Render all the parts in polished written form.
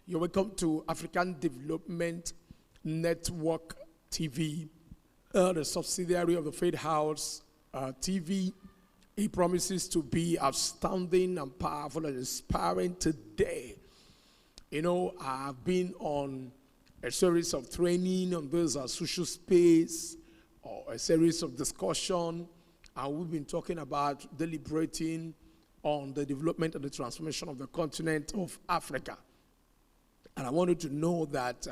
You're welcome to African Development Network TV, the subsidiary of the Faith House TV. It promises to be outstanding and powerful and inspiring today. You know, I've been on a series of training on this social space, or a series of discussion, and we've been talking about deliberating on the development and the transformation of the continent of Africa. And I wanted to know that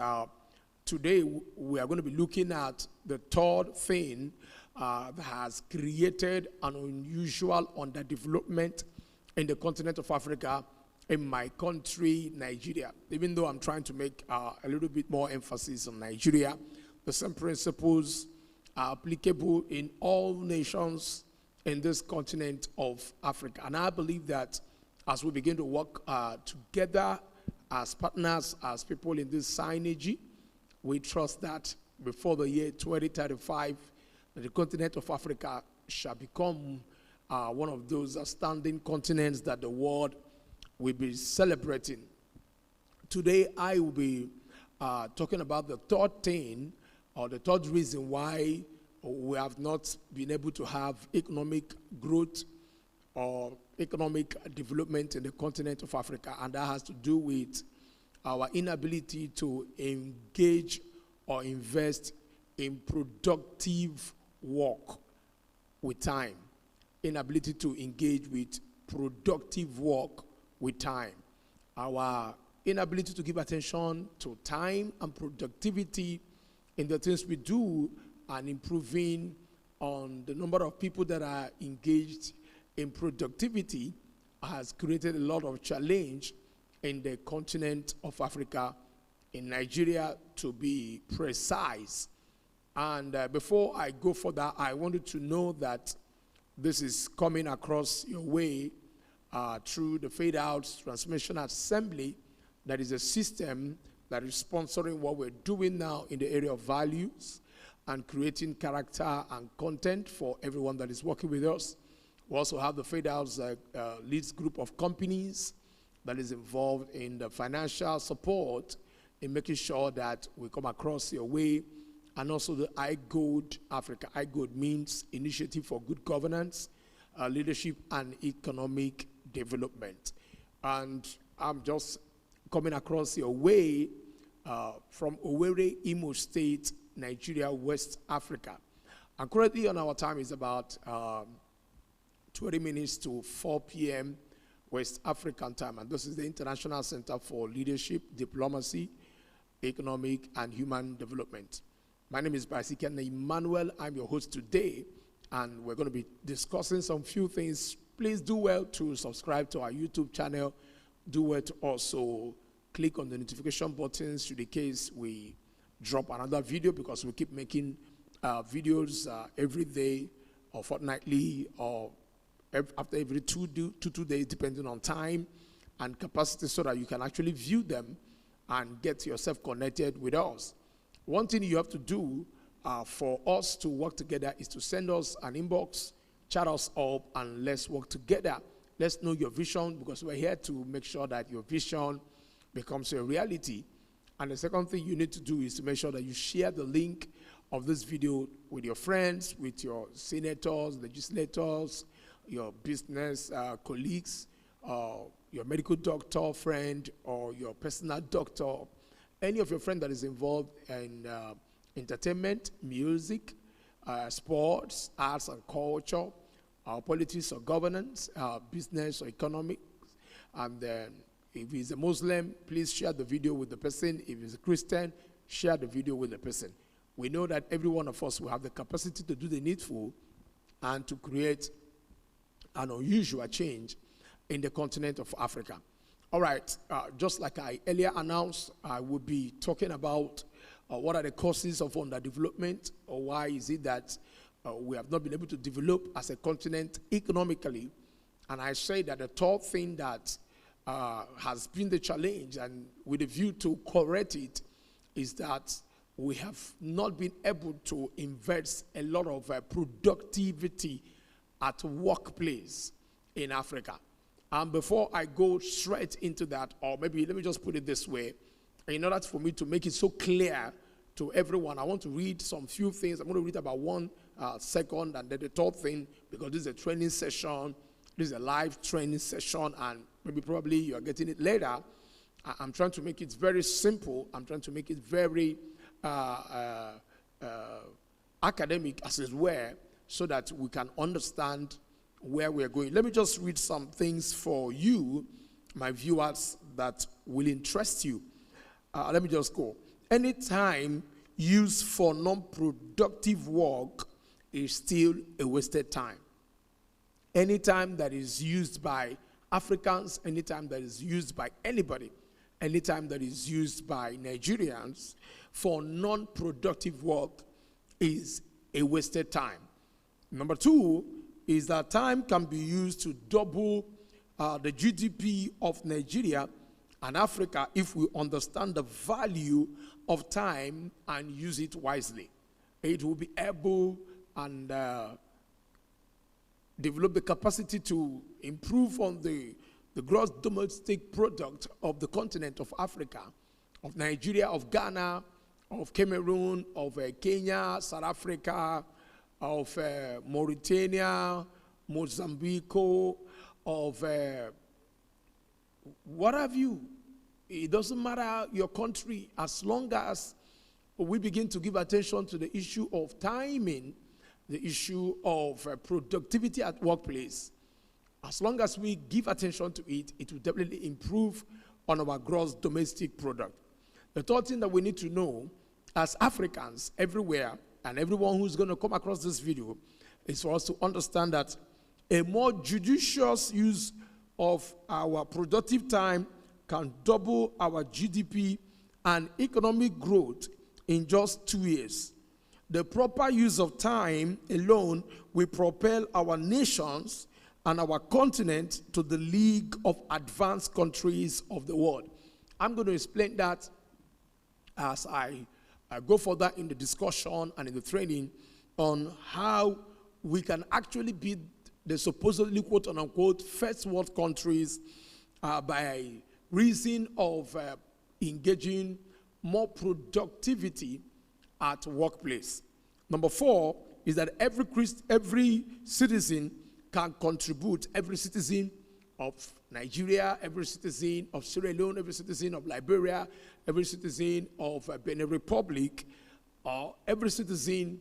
today we are going to be looking at the third thing that has created an unusual underdevelopment in the continent of Africa, in my country, Nigeria. Even though I'm trying to make a little bit more emphasis on Nigeria, the same principles are applicable in all nations in this continent of Africa. And I believe that as we begin to work together as partners, as people in this synergy, we trust that before the year 2035, the continent of Africa shall become one of those outstanding continents that the world will be celebrating. Today, I will be talking about the third thing, or the third reason why we have not been able to have economic growth or economic development in the continent of Africa, and that has to do with our inability to engage or invest in productive work with time. Inability to engage with productive work with time. Our inability to give attention to time and productivity in the things we do, and improving on the number of people that are engaged in productivity, has created a lot of challenge in the continent of Africa, in Nigeria to be precise. And before I go further, I wanted to know that this is coming across your way through the Faith House Transmission Assembly. That is a system that is sponsoring what we're doing now in the area of values and creating character and content for everyone that is working with us. We also have the Faith House leads group of companies that is involved in the financial support in making sure that we come across your way. And also the iGold Africa. iGold means Initiative for Good Governance, Leadership and Economic Development. And I'm just coming across your way from Owerri, Imo State, Nigeria, West Africa. And currently on our time is about 20 minutes to 4 p.m. West African time. And this is the International Center for Leadership, Diplomacy, Economic and Human Development. My name is Basiken Emmanuel. I'm your host today, and we're going to be discussing some few things. Please do well to subscribe to our YouTube channel. Do well to also click on the notification buttons in the case we drop another video, because we keep making videos every day or fortnightly or after every two days, depending on time and capacity, so that you can actually view them and get yourself connected with us. One thing you have to do for us to work together is to send us an inbox, chat us up, and let's work together. Let's know your vision, because we're here to make sure that your vision becomes a reality. And the second thing you need to do is to make sure that you share the link of this video with your friends, with your senators, legislators, your business colleagues, your medical doctor friend, or your personal doctor. Any of your friends that is involved in entertainment, music, sports, arts and culture, politics or governance, business or economics. And then if he's a Muslim, please share the video with the person. If he's a Christian, share the video with the person. We know that every one of us will have the capacity to do the needful and to create an unusual change in the continent of Africa. All right, just like I earlier announced, I will be talking about what are the causes of underdevelopment, or why is it that we have not been able to develop as a continent economically. And I say that the third thing that has been the challenge, and with a view to correct it, is that we have not been able to invest a lot of productivity at workplace in Africa. And before I go straight into that, or maybe let me just put it this way, in order for me to make it so clear to everyone, I want to read some few things. I'm going to read about 1 second, and then the third thing, because this is a training session, this is a live training session, and maybe probably you're getting it later. I'm trying to make it very simple. I'm trying to make it very academic, as it were, so that we can understand where we're going. Let me just read some things for you, my viewers, that will interest you. Let me just go. Any time used for non-productive work is still a wasted time. Any time that is used by Africans, any time that is used by anybody, any time that is used by Nigerians for non-productive work is a wasted time. Number 2 is that time can be used to double the GDP of Nigeria and Africa if we understand the value of time and use it wisely. It will be able and develop the capacity to improve on the gross domestic product of the continent of Africa, of Nigeria, of Ghana, of Cameroon, of Kenya, South Africa, of Mauritania, Mozambique, of what have you. It doesn't matter your country, as long as we begin to give attention to the issue of timing, the issue of productivity at workplace. As long as we give attention to it, it will definitely improve on our gross domestic product. The third thing that we need to know as Africans everywhere, and everyone who's going to come across this video, is for us to understand that a more judicious use of our productive time can double our GDP and economic growth in just 2 years. The proper use of time alone will propel our nations and our continent to the league of advanced countries of the world. I'm going to explain that as I go further in the discussion and in the training on how we can actually be the supposedly quote-unquote first world countries by reason of engaging more productivity at workplace. Number 4 is that every citizen can contribute. Every citizen of Nigeria, every citizen of Sierra Leone, every citizen of Liberia, every citizen of Benin Republic, or every citizen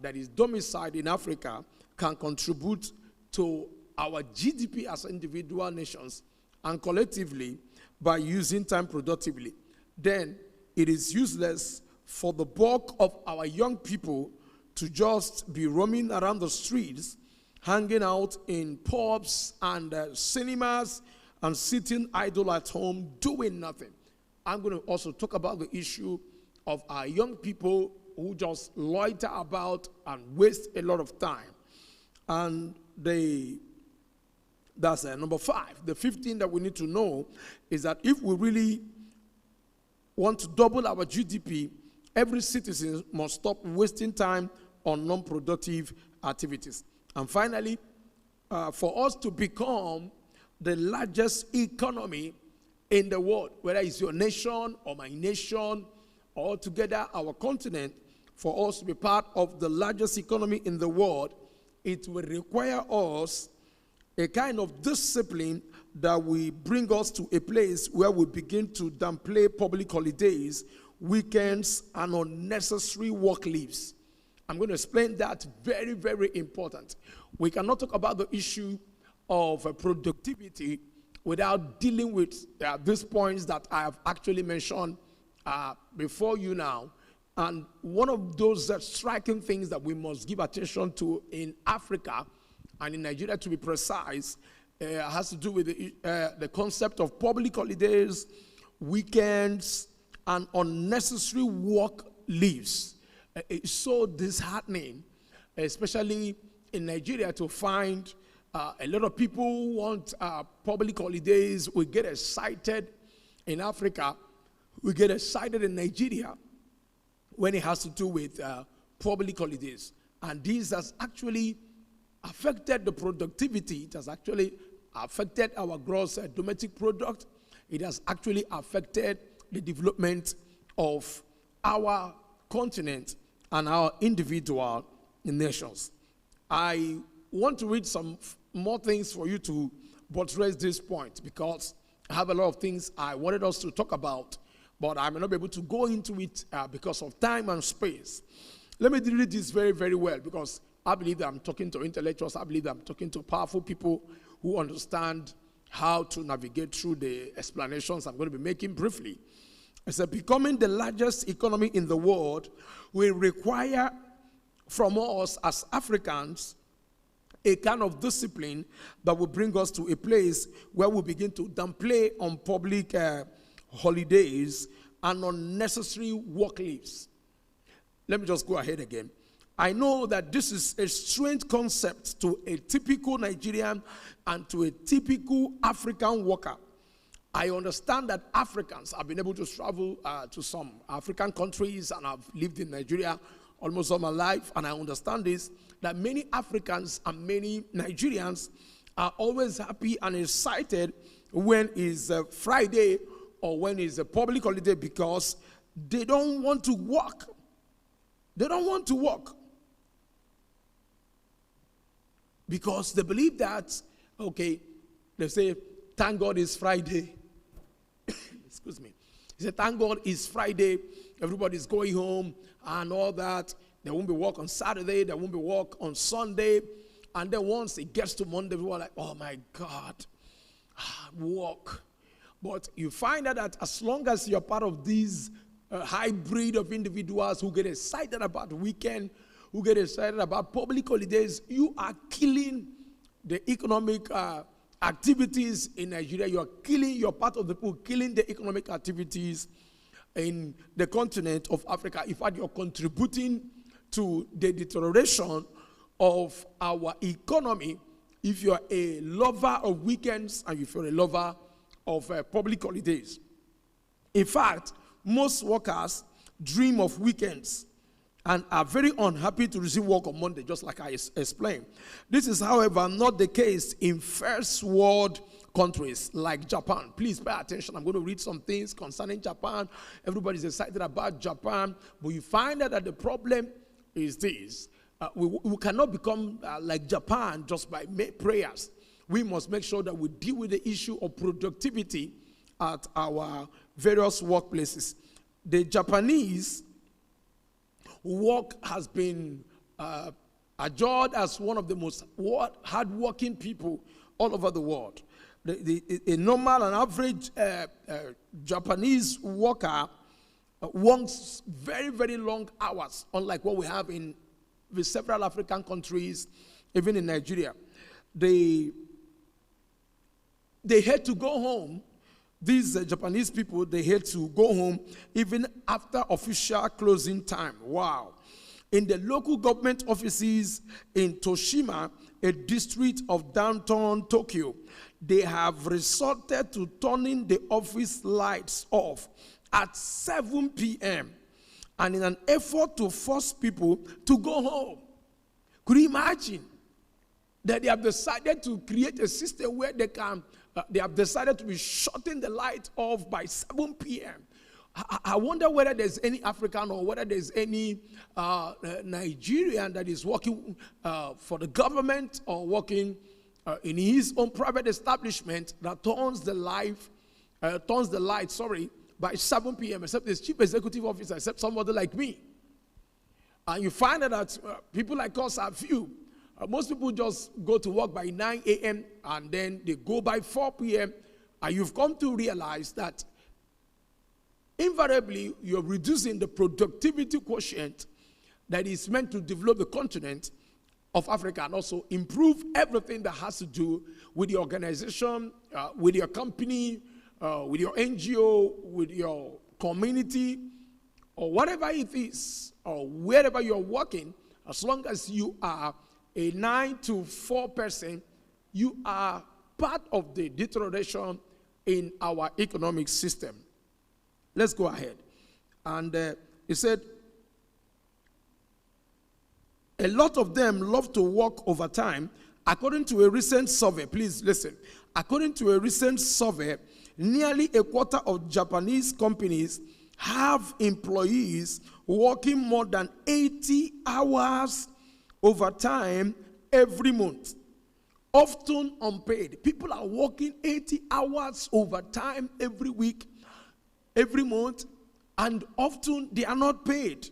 that is domiciled in Africa can contribute to our GDP as individual nations and collectively by using time productively. Then it is useless for the bulk of our young people to just be roaming around the streets, hanging out in pubs and cinemas and sitting idle at home doing nothing. I'm going to also talk about the issue of our young people who just loiter about and waste a lot of time. And that's number 5. The 5th thing that we need to know is that if we really want to double our GDP, every citizen must stop wasting time on non-productive activities. And finally, for us to become the largest economy in the world, whether it's your nation or my nation, or together our continent, for us to be part of the largest economy in the world, it will require us a kind of discipline that will bring us to a place where we begin to downplay public holidays, weekends, and unnecessary work leaves. I'm going to explain that. Very, very important. We cannot talk about the issue of productivity without dealing with these points that I have actually mentioned before you now. And one of those striking things that we must give attention to in Africa and in Nigeria, to be precise, has to do with the concept of public holidays, weekends, and unnecessary work leaves. It's so disheartening, especially in Nigeria, to find a lot of people who want public holidays. We get excited in Africa. We get excited in Nigeria when it has to do with public holidays. And this has actually affected the productivity. It has actually affected our gross domestic product. It has actually affected the development of our continent and our individual nations. I want to read some more things for you to buttress this point, because I have a lot of things I wanted us to talk about, but I may not be able to go into it because of time and space. Let me read this very, very well, because I believe that I'm talking to intellectuals. I believe that I'm talking to powerful people who understand how to navigate through the explanations I'm going to be making briefly. It said, becoming the largest economy in the world will require from us as Africans a kind of discipline that will bring us to a place where we begin to downplay on public holidays and unnecessary work leaves. Let me just go ahead again. I know that this is a strange concept to a typical Nigerian and to a typical African worker. I understand that Africans have been able to travel to some African countries, and I've lived in Nigeria almost all my life, and I understand this, that many Africans and many Nigerians are always happy and excited when it's Friday or when it's a public holiday, because they don't want to work. They don't want to work because they believe that, okay, they say, thank God it's Friday. Excuse me. They say, thank God it's Friday. Everybody's going home and all that. There won't be work on Saturday. There won't be work on Sunday. And then once it gets to Monday, people are like, oh my God, work. But you find out that as long as you're part of these hybrid of individuals who get excited about the weekend, who get excited about public holidays, you are killing the economic activities in Nigeria. You're part of the people killing the economic activities in the continent of Africa. In fact, you're contributing to the deterioration of our economy if you're a lover of weekends and if you're a lover of public holidays. In fact, most workers dream of weekends and are very unhappy to resume work on Monday, just like I explained. This is, however, not the case in first world countries like Japan. Please pay attention. I'm going to read some things concerning Japan. Everybody's excited about Japan, but you find out that the problem is this. We cannot become like Japan just by prayers. We must make sure that we deal with the issue of productivity at our various workplaces. The Japanese work has been adjured as one of the most hardworking people all over the world. A normal and average Japanese worker works very, very long hours, unlike what we have in several African countries, even in Nigeria. They had to go home. These Japanese people, they had to go home even after official closing time. Wow. In the local government offices in Toshima, a district of downtown Tokyo, they have resorted to turning the office lights off at 7 p.m. and in an effort to force people to go home. Could you imagine that they have decided to create a system where they have decided to be shutting the light off by 7 p.m. I wonder whether there's any African or whether there's any Nigerian that is working for the government or working in his own private establishment that turns the light, by 7 p.m. except the chief executive officer, except somebody like me. And you find out that people like us are few. Most people just go to work by 9 a.m. and then they go by 4 p.m. And you've come to realize that invariably you're reducing the productivity quotient that is meant to develop the continent of Africa and also improve everything that has to do with the organization, with your company, with your NGO, with your community, or whatever it is, or wherever you're working. As long as you are a 9 to 4 person, you are part of the deterioration in our economic system. Let's go ahead. And he said, a lot of them love to work overtime According to a recent survey, please listen. According to a recent survey, nearly a quarter of Japanese companies have employees working more than 80 hours overtime every month, often unpaid. People are working 80 hours overtime every week, every month, and often they are not paid.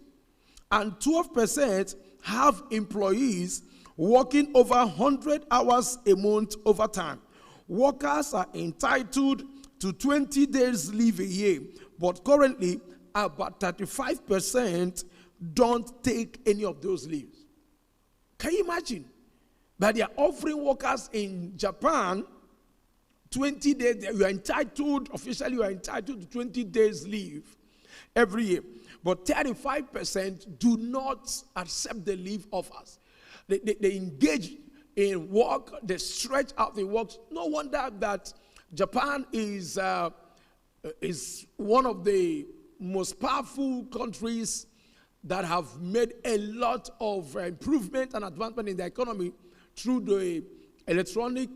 And 12% have employees working over 100 hours a month overtime. Workers are entitled to 20 days leave a year, but currently about 35% don't take any of those leaves. Can you imagine that they are offering workers in Japan 20 days? You are entitled, officially you are entitled to 20 days leave every year, but 35% do not accept the leave offers. They engage in work, they stretch out the work. No wonder that Japan is one of the most powerful countries that have made a lot of improvement and advancement in the economy through the electronic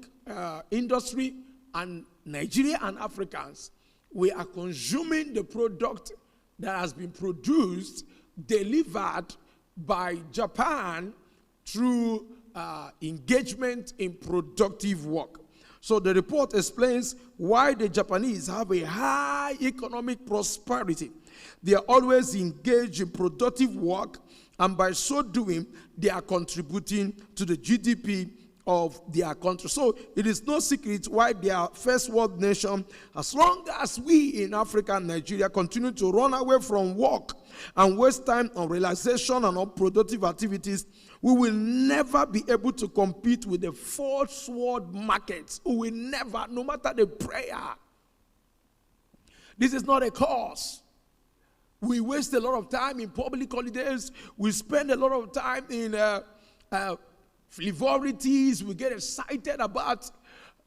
industry. And Nigeria and Africans, we are consuming the product that has been produced, delivered by Japan through engagement in productive work. So the report explains why the Japanese have a high economic prosperity. They are always engaged in productive work, and by so doing, they are contributing to the GDP of their country. So it is no secret why they are first world nation. As long as we in Africa and Nigeria continue to run away from work and waste time on relaxation and unproductive activities, we will never be able to compete with the first world markets. We will never, no matter the prayer. This is not a cause. We waste a lot of time in public holidays. We spend a lot of time in frivolities. We get excited about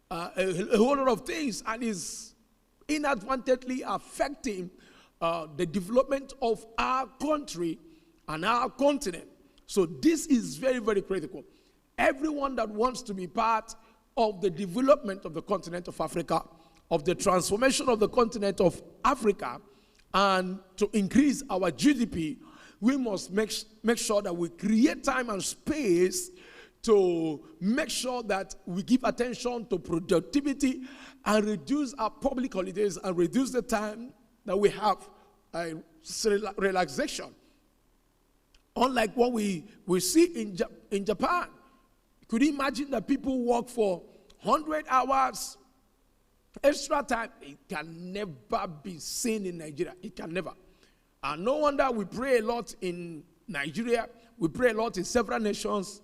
a whole lot of things, and is inadvertently affecting the development of our country and our continent. So this is very, very critical. Everyone that wants to be part of the development of the continent of Africa, of the transformation of the continent of Africa, and to increase our GDP, we must make sure that we create time and space to make sure that we give attention to productivity and reduce our public holidays and reduce the time that we have relaxation. Unlike what we see in Japan. Could you imagine that people work for 100 hours extra time? It can never be seen in Nigeria. It can never. And no wonder we pray a lot in Nigeria. We pray a lot in several nations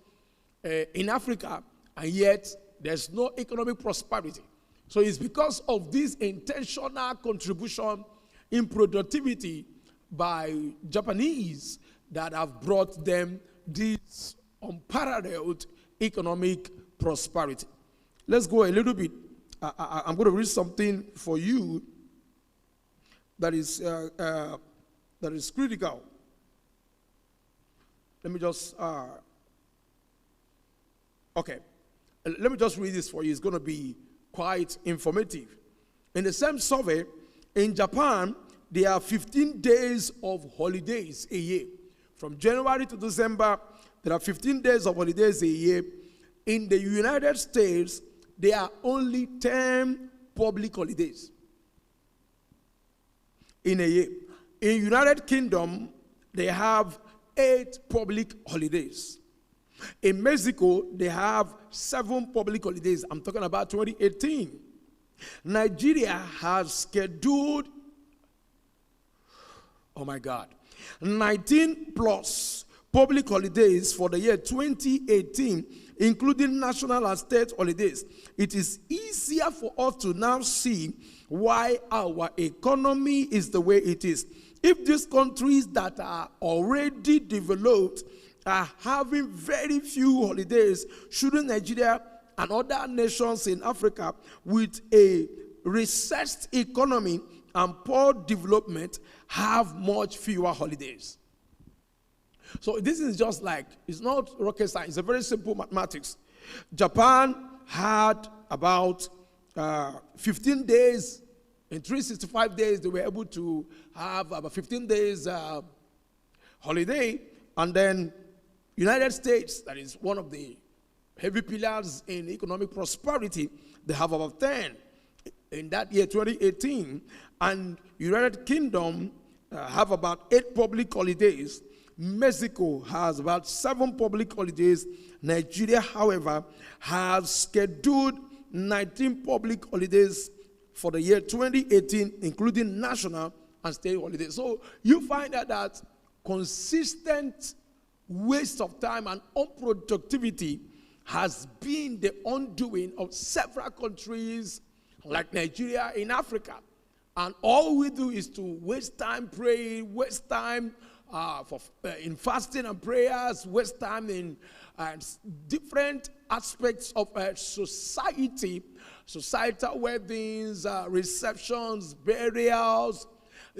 in Africa, and yet there's no economic prosperity. So it's because of this intentional contribution in productivity by Japanese that have brought them this unparalleled economic prosperity. Let's go a little bit. I'm going to read something for you that is critical. Let me just Let me just read this for you. It's going to be quite informative. In the same survey, in Japan, there are 15 days of holidays a year. From January to December, there are 15 days of holidays a year. In the United States, there are only 10 public holidays in a year. In United Kingdom, they have 8 public holidays. In Mexico, they have 7 public holidays. I'm talking about 2018. Nigeria has scheduled, 19 plus public holidays for the year 2018, including national and state holidays. It is easier for us to now see why our economy is the way it is. If these countries that are already developed are having very few holidays, shouldn't Nigeria and other nations in Africa with a recessed economy and poor development have much fewer holidays? So this is just like, it's not rocket science, it's a very simple mathematics. Japan had about 15 days. In 365 days, they were able to have about 15 days holiday. And then United States, that is one of the heavy pillars in economic prosperity, they have about 10 in that year, 2018. And United Kingdom have about 8 public holidays. Mexico has about 7 public holidays. Nigeria, however, has scheduled 19 public holidays for the year 2018, including national and state holidays. So you find out that consistent waste of time and unproductivity has been the undoing of several countries like Nigeria in Africa. And all we do is to waste time praying, waste time in fasting and prayers, waste time in different aspects of society, societal weddings, receptions, burials.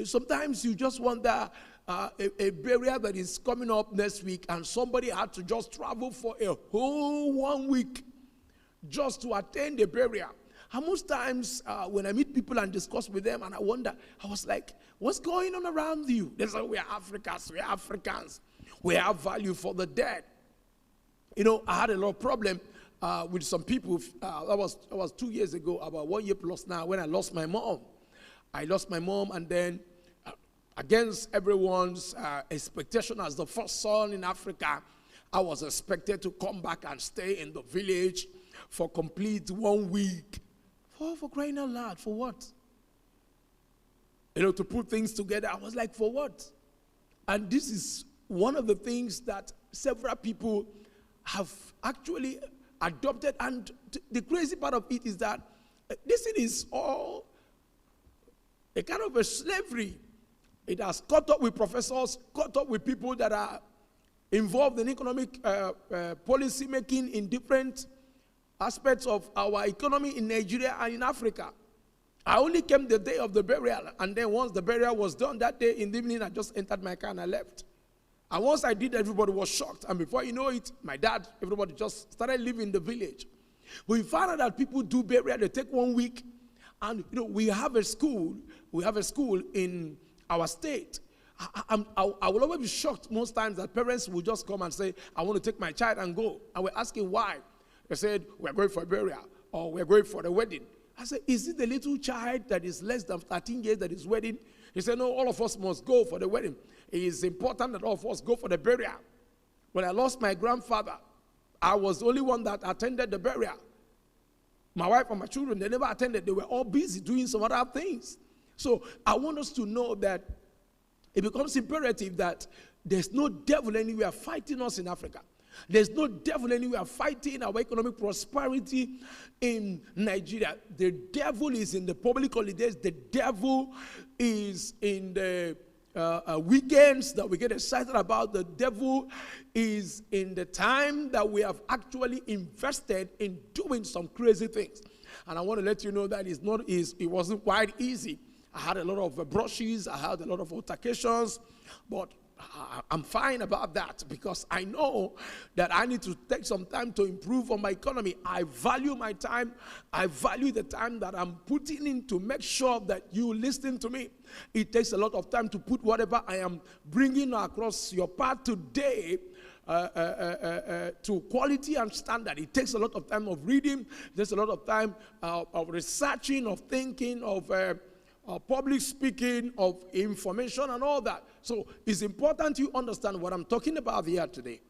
Sometimes you just wonder, a burial that is coming up next week and somebody had to just travel for a whole 1 week just to attend the burial. And most times when I meet people and discuss with them and I wonder, I was like, what's going on around you? They say, we are Africans, we are Africans. We have value for the dead. You know, I had a lot of problem with some people. That was 2 years ago, about 1 year plus now, when I lost my mom. I lost my mom, and then against everyone's expectation as the first son in Africa, I was expected to come back and stay in the village for complete 1 week. For crying out loud, for what? You know, to put things together. I was like, for what? And this is one of the things that several people have actually adopted. And the crazy part of it is that this thing is all a kind of a slavery. It has caught up with professors, caught up with people that are involved in economic policy making in different aspects of our economy in Nigeria and in Africa. I only came the day of the burial, and then once the burial was done that day in the evening, I just entered my car and I left. And once I did, everybody was shocked. And before you know it, my dad, everybody just started leaving the village. We found out that people do burial, they take 1 week. And you know, we have a school in our state. I will always be shocked most times that parents will just come and say, I want to take my child and go. And we're asking why. They said, we're going for a burial, or we're going for a wedding. I said, is it the little child that is less than 13 years that is wedding? He said, no, all of us must go for the wedding. It is important that all of us go for the burial. When I lost my grandfather, I was the only one that attended the burial. My wife and my children, they never attended. They were all busy doing some other things. So I want us to know that it becomes imperative that there's no devil anywhere fighting us in Africa. There's no devil anywhere fighting our economic prosperity in Nigeria. The devil is in the public holidays. The devil is in the weekends that we get excited about. The devil is in the time that we have actually invested in doing some crazy things. And I want to let you know that it wasn't quite easy. I had a lot of brushes. I had a lot of altercations. But I'm fine about that because I know that I need to take some time to improve on my economy. I value my time. I value the time that I'm putting in to make sure that you listen to me. It takes a lot of time to put whatever I am bringing across your path today to quality and standard. It takes a lot of time of reading. It takes a lot of time of researching, of thinking, of public speaking, of information and all that. So it's important you understand what I'm talking about here today.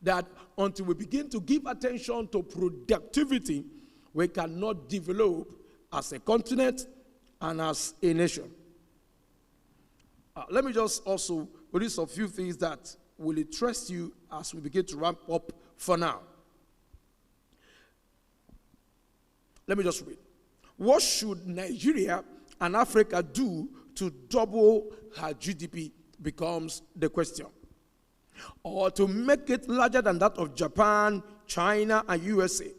That until we begin to give attention to productivity, we cannot develop as a continent and as a nation. Let me just also release a few things that will interest you as we begin to ramp up for now. Let me just read. What should Nigeria and Africa do to double her GDP becomes the question. Or to make it larger than that of Japan, China, and USA,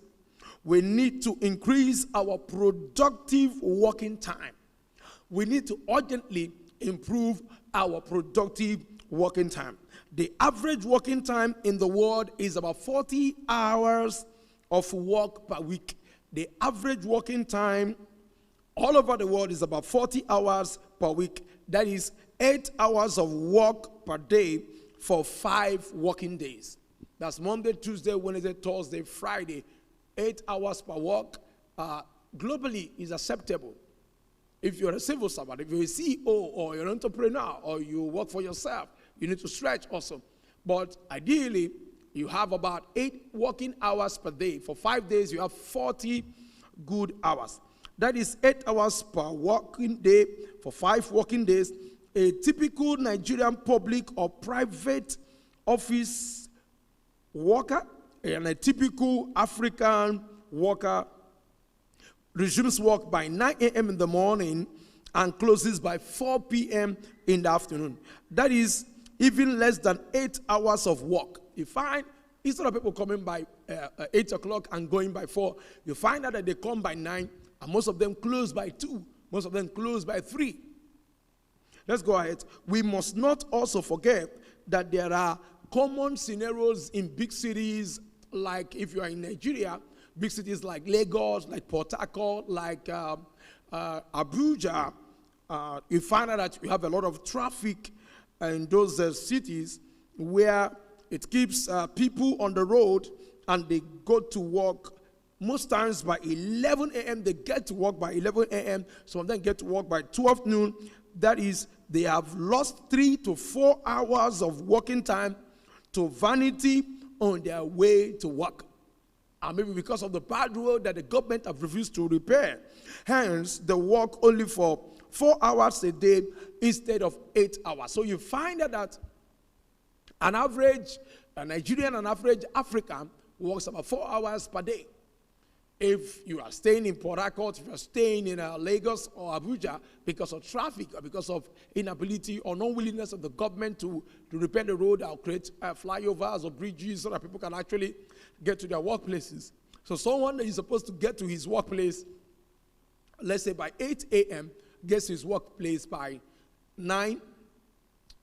we need to increase our productive working time. We need to urgently improve our productive working time. The average working time in the world is about 40 hours of work per week. The average working time all over the world is about 40 hours per week. That is 8 hours of work per day for 5 working days. That's Monday, Tuesday, Wednesday, Thursday, Friday. 8 hours per work globally is acceptable. If you're a civil servant, if you're a CEO or you're an entrepreneur or you work for yourself, you need to stretch also. But ideally, you have about 8 working hours per day. For 5 days, you have 40 good hours. That is 8 hours per working day for 5 working days. A typical Nigerian public or private office worker and a typical African worker resumes work by 9 a.m. in the morning and closes by 4 p.m. in the afternoon. That is even less than 8 hours of work. You find, instead of people coming by 8 o'clock and going by 4, you find out that they come by 9, and most of them close by 2. Most of them close by 3. Let's go ahead. We must not also forget that there are common scenarios in big cities, like if you are in Nigeria, big cities like Lagos, like Port Harcourt, like Abuja. You find out that you have a lot of traffic in those cities where it keeps people on the road and they go to work most times by 11 a.m. They get to work by 11 a.m. Some of them get to work by 12 noon. That is, they have lost 3 to 4 hours of working time to vanity on their way to work. And maybe because of the bad road that the government have refused to repair. Hence, they work only for 4 hours a day instead of 8 hours. So you find that an average Nigerian and average African works about 4 hours per day. If you are staying in Port Harcourt, if you are staying in Lagos or Abuja because of traffic or because of inability or non-willingness of the government to repair the road or create flyovers or bridges so that people can actually get to their workplaces. So someone that is supposed to get to his workplace, let's say by 8 a.m., gets to his workplace by 9.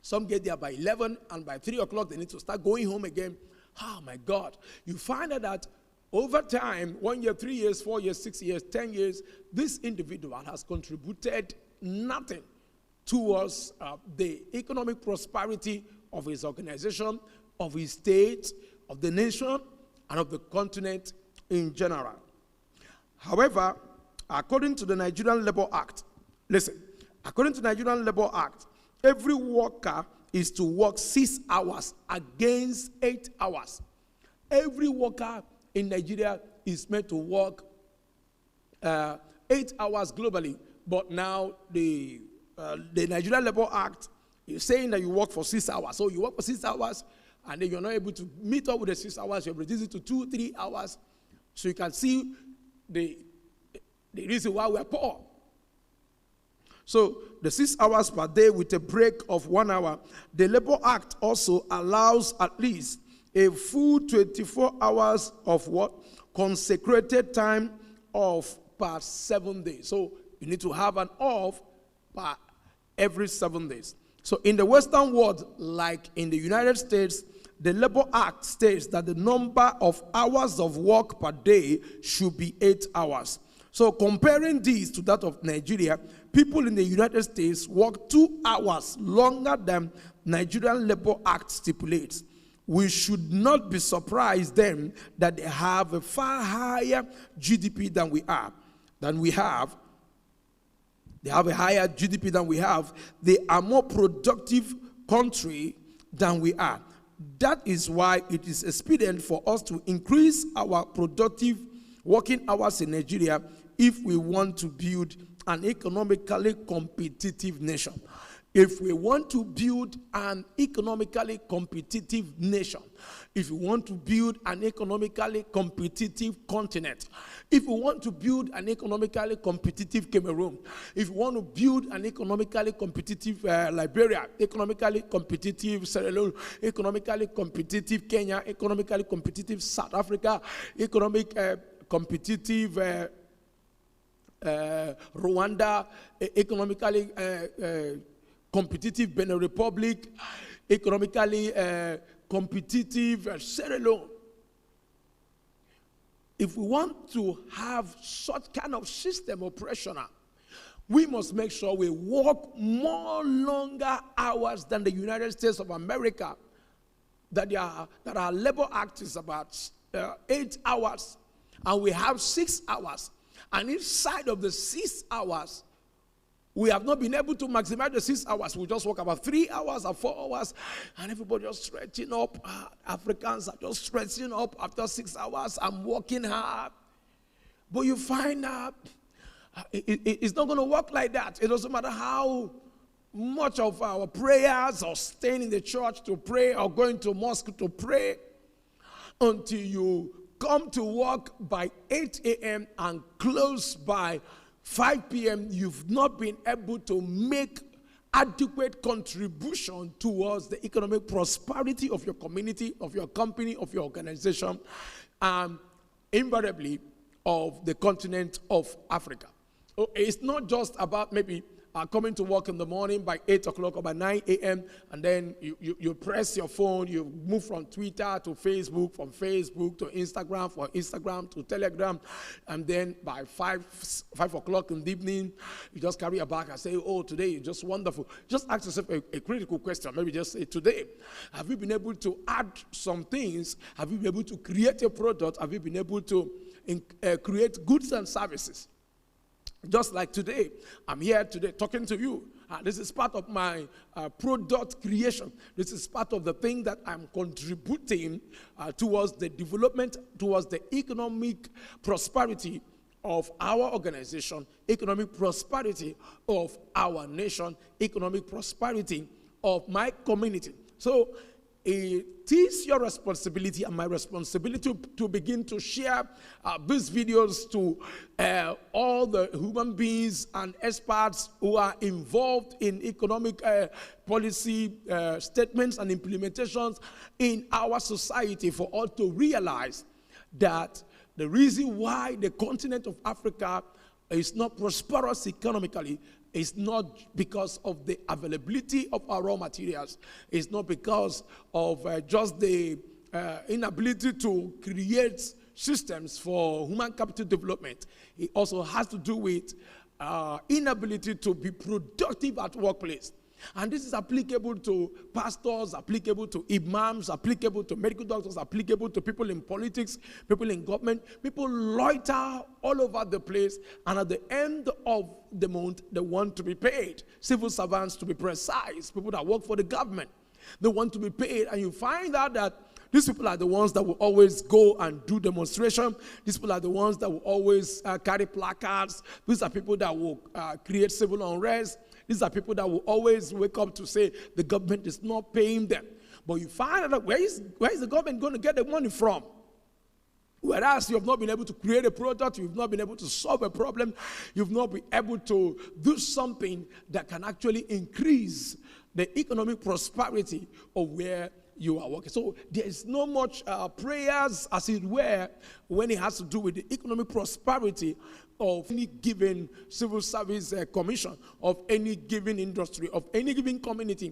Some get there by 11, and by 3 o'clock, they need to start going home again. Oh, my God. You find out that over time, 1 year, 3 years, 4 years, 6 years, 10 years, this individual has contributed nothing towards the economic prosperity of his organization, of his state, of the nation, and of the continent in general. However, according to the Nigerian Labour Act, listen, according to the Nigerian Labour Act, every worker is to work 6 hours against 8 hours. Every worker in Nigeria is meant to work 8 hours globally, but now the Nigerian Labour Act is saying that you work for 6 hours. So you work for 6 hours, and then you're not able to meet up with the 6 hours. You reduce it to 2-3 hours, so you can see the reason why we are poor. So the 6 hours per day with a break of 1 hour. The Labour Act also allows at least a full 24 hours of what? Consecrated time off per 7 days. So you need to have an off per every 7 days. So in the Western world, like in the United States, the Labour Act states that the number of hours of work per day should be 8 hours. So comparing this to that of Nigeria, people in the United States work 2 hours longer than Nigerian Labour Act stipulates. We should not be surprised then that they have a far higher GDP than we have. They have a higher GDP than we have. They are more productive country than we are. That is why it is expedient for us to increase our productive working hours in Nigeria if we want to build an economically competitive nation. If we want to build an economically competitive nation, if we want to build an economically competitive continent, if we want to build an economically competitive Cameroon, if we want to build an economically competitive Liberia, economically competitive Sierra Leone, economically competitive Kenya, economically competitive South Africa, competitive Rwanda, economically competitive Benin Republic, economically competitive Sierra Leone. if we want to have such kind of system operational, we must make sure we work more longer hours than the United States of America. That our labor act is about 8 hours, and we have 6 hours. And inside of the 6 hours, we have not been able to maximize the 6 hours. We just work about 3 hours or 4 hours, and everybody just stretching up. Africans are just stretching up after 6 hours. I'm working hard. But you find out it's not going to work like that. It doesn't matter how much of our prayers or staying in the church to pray or going to mosque to pray, until you come to work by 8 a.m. and close by 5 p.m., you've not been able to make adequate contribution towards the economic prosperity of your community, of your company, of your organization, and invariably of the continent of Africa. It's not just about maybe coming to work in the morning by 8 o'clock or by 9 a.m. and then you press your phone, you move from Twitter to Facebook, from Facebook to Instagram, from Instagram to Telegram, and then by 5 o'clock in the evening, you just carry a bag and say, oh, today is just wonderful. Just ask yourself a critical question. Maybe just say, today, have you been able to add some things? Have you been able to create a product? Have you been able to create goods and services? Just like today, I'm here today talking to you. This is part of my product creation. This is part of the thing that I'm contributing towards the development, towards the economic prosperity of our organization, economic prosperity of our nation, economic prosperity of my community. So it is your responsibility and my responsibility to begin to share these videos to all the human beings and experts who are involved in economic policy statements and implementations in our society, for all to realize that the reason why the continent of Africa is not prosperous economically is not because of the availability of our raw materials. It's not because of just the inability to create systems for human capital development. It also has to do with inability to be productive at workplace. And this is applicable to pastors, applicable to imams, applicable to medical doctors, applicable to people in politics, people in government. People loiter all over the place, and at the end of the month, they want to be paid. Civil servants, to be precise, people that work for the government, they want to be paid. And you find out that these people are the ones that will always go and do demonstration. These people are the ones that will always carry placards. These are people that will create civil unrest. These are people that will always wake up to say the government is not paying them. But you find out where is the government going to get the money from? Whereas you have not been able to create a product, you've not been able to solve a problem, you've not been able to do something that can actually increase the economic prosperity of where you are working. So there is no much prayers, as it were, when it has to do with the economic prosperity of any given civil service commission, of any given industry, of any given community.